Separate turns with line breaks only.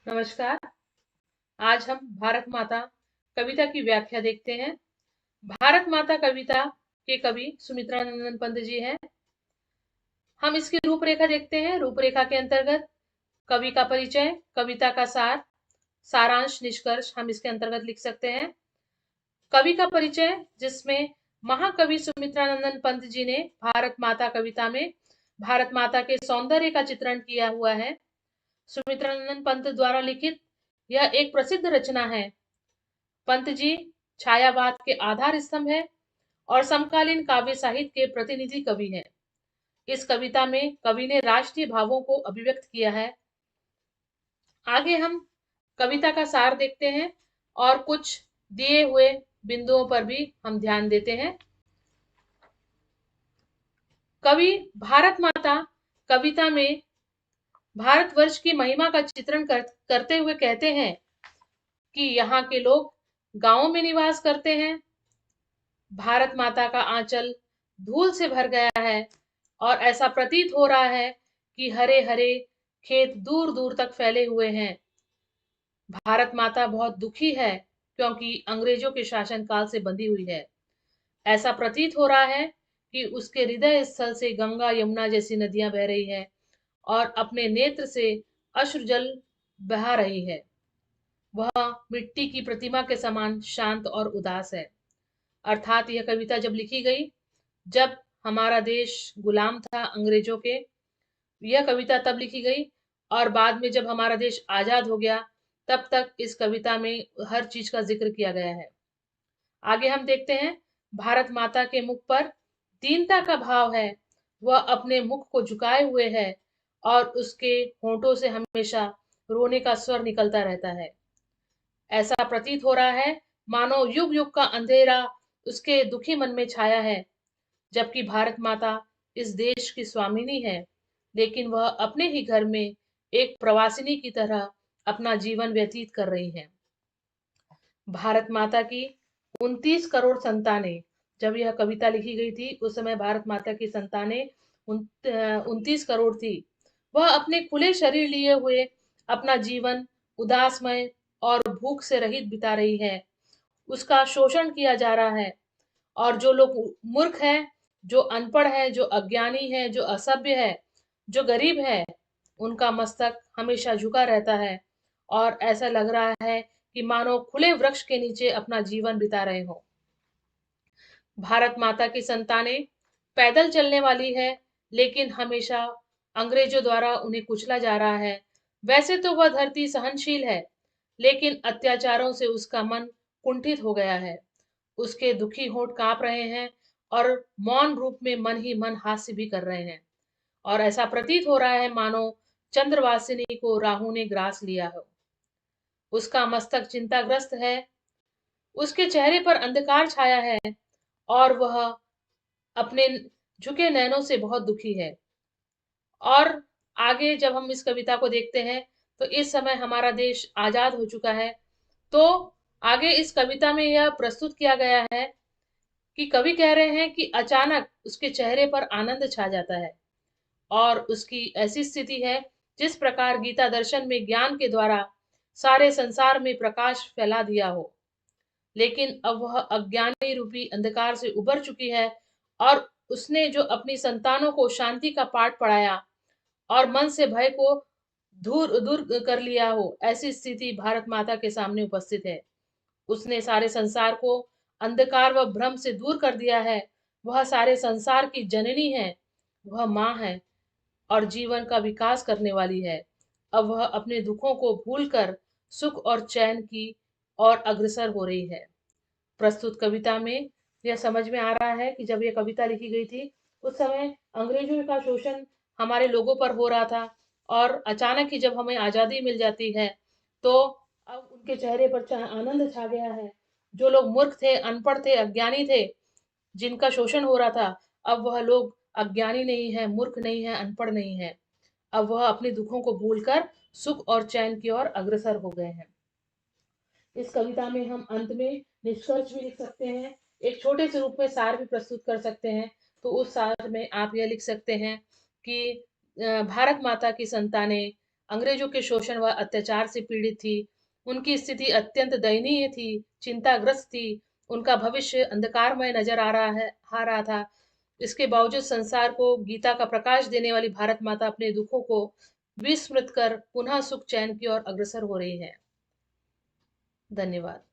नमस्कार। आज हम भारत माता कविता की व्याख्या देखते हैं। भारत माता कविता के कवि सुमित्रा नंदन पंत जी हैं। हम इसकी रूपरेखा देखते हैं। रूपरेखा के अंतर्गत कवि का परिचय, कविता का सार, सारांश, निष्कर्ष हम इसके अंतर्गत लिख सकते हैं। कवि का परिचय, जिसमें महाकवि सुमित्रा नंदन पंत जी ने भारत माता कविता में भारत माता के सौंदर्य का चित्रण किया हुआ है। सुमित्रा नंदन पंत द्वारा लिखित यह एक प्रसिद्ध रचना है। पंत जी छायावाद के आधार स्तंभ है और समकालीन काव्य साहित्य के प्रतिनिधि कवि हैं। इस कविता में कवि ने राष्ट्रीय भावों को अभिव्यक्त किया है। आगे हम कविता का सार देखते हैं और कुछ दिए हुए बिंदुओं पर भी हम ध्यान देते हैं। कवि भारत माता कविता में भारतवर्ष की महिमा का चित्रण करते हुए कहते हैं कि यहाँ के लोग गांवों में निवास करते हैं। भारत माता का आंचल धूल से भर गया है और ऐसा प्रतीत हो रहा है कि हरे हरे खेत दूर दूर तक फैले हुए हैं। भारत माता बहुत दुखी है क्योंकि अंग्रेजों के शासन काल से बंधी हुई है। ऐसा प्रतीत हो रहा है कि उसके हृदय स्थल से गंगा यमुना जैसी नदियां बह रही है और अपने नेत्र से अश्रु जल बहा रही है। वह मिट्टी की प्रतिमा के समान शांत और उदास है। अर्थात यह कविता जब लिखी गई, जब हमारा देश गुलाम था अंग्रेजों के, यह कविता तब लिखी गई और बाद में जब हमारा देश आजाद हो गया तब तक इस कविता में हर चीज का जिक्र किया गया है। आगे हम देखते हैं, भारत माता के मुख पर दीनता का भाव है। वह अपने मुख को झुकाए हुए है और उसके होठों से हमेशा रोने का स्वर निकलता रहता है। ऐसा प्रतीत हो रहा है मानो युग युग का अंधेरा उसके दुखी मन में छाया है। जबकि भारत माता इस देश की स्वामिनी है, लेकिन वह अपने ही घर में एक प्रवासिनी की तरह अपना जीवन व्यतीत कर रही है। भारत माता की 29 करोड़ संतानें, जब यह कविता लिखी गई थी उस समय भारत माता की संतानें 29 करोड़ थी। वह अपने खुले शरीर लिए हुए अपना जीवन उदासमय और भूख से रहित बिता रही है। उसका शोषण किया जा रहा है और जो लोग मूर्ख हैं, जो अनपढ़ है, जो अज्ञानी है, जो असभ्य है, जो गरीब है, उनका मस्तक हमेशा झुका रहता है और ऐसा लग रहा है कि मानो खुले वृक्ष के नीचे अपना जीवन बिता रहे हो। भारत माता की संतानें पैदल चलने वाली है, लेकिन हमेशा अंग्रेजों द्वारा उन्हें कुचला जा रहा है। वैसे तो वह धरती सहनशील है, लेकिन अत्याचारों से उसका मन कुंठित हो गया है। उसके दुखी होंठ कांप रहे हैं और मौन रूप में मन ही मन हास्य भी कर रहे हैं और ऐसा प्रतीत हो रहा है मानो चंद्रवासिनी को राहु ने ग्रास लिया हो। उसका मस्तक चिंताग्रस्त है, उसके चेहरे पर अंधकार छाया है और वह अपने झुके नैनों से बहुत दुखी है। और आगे जब हम इस कविता को देखते हैं तो इस समय हमारा देश आजाद हो चुका है। तो आगे इस कविता में यह प्रस्तुत किया गया है कि कवि कह रहे हैं कि अचानक उसके चेहरे पर आनंद छा जाता है और उसकी ऐसी स्थिति है जिस प्रकार गीता दर्शन में ज्ञान के द्वारा सारे संसार में प्रकाश फैला दिया हो। लेकिन अब वह अज्ञानी रूपी अंधकार से उबर चुकी है और उसने जो अपनी संतानों को शांति का पाठ पढ़ाया और मन से भय को दूर दूर कर लिया हो, ऐसी स्थिति भारत माता के सामने उपस्थित है। उसने सारे संसार को अंधकार व भ्रम से दूर कर दिया है। वह सारे संसार की जननी है, वह माँ है और जीवन का विकास करने वाली है। अब वह अपने दुखों को भूलकर सुख और चैन की ओर अग्रसर हो रही है। प्रस्तुत कविता में यह समझ में आ रहा है कि जब यह कविता लिखी गई थी उस समय अंग्रेजों का शोषण हमारे लोगों पर हो रहा था और अचानक ही जब हमें आजादी मिल जाती है तो अब उनके चेहरे पर आनंद छा गया है। जो लोग मूर्ख थे, अनपढ़ थे, अज्ञानी थे, जिनका शोषण हो रहा था, अब वह लोग अज्ञानी नहीं है, मूर्ख नहीं है, अनपढ़ नहीं है। अब वह अपने दुखों को भूलकर सुख और चैन की ओर अग्रसर हो गए हैं। इस कविता में हम अंत में निष्कर्ष भी लिख सकते हैं, एक छोटे से रूप में सार भी प्रस्तुत कर सकते हैं। तो उस सार में आप यह लिख सकते हैं कि भारत माता की संतानें अंग्रेजों के शोषण व अत्याचार से पीड़ित थी। उनकी स्थिति अत्यंत दयनीय थी, चिंताग्रस्त थी। उनका भविष्य अंधकारमय नजर आ रहा था। इसके बावजूद संसार को गीता का प्रकाश देने वाली भारत माता अपने दुखों को विस्मृत कर पुनः सुख चैन की ओर अग्रसर हो रही है। धन्यवाद।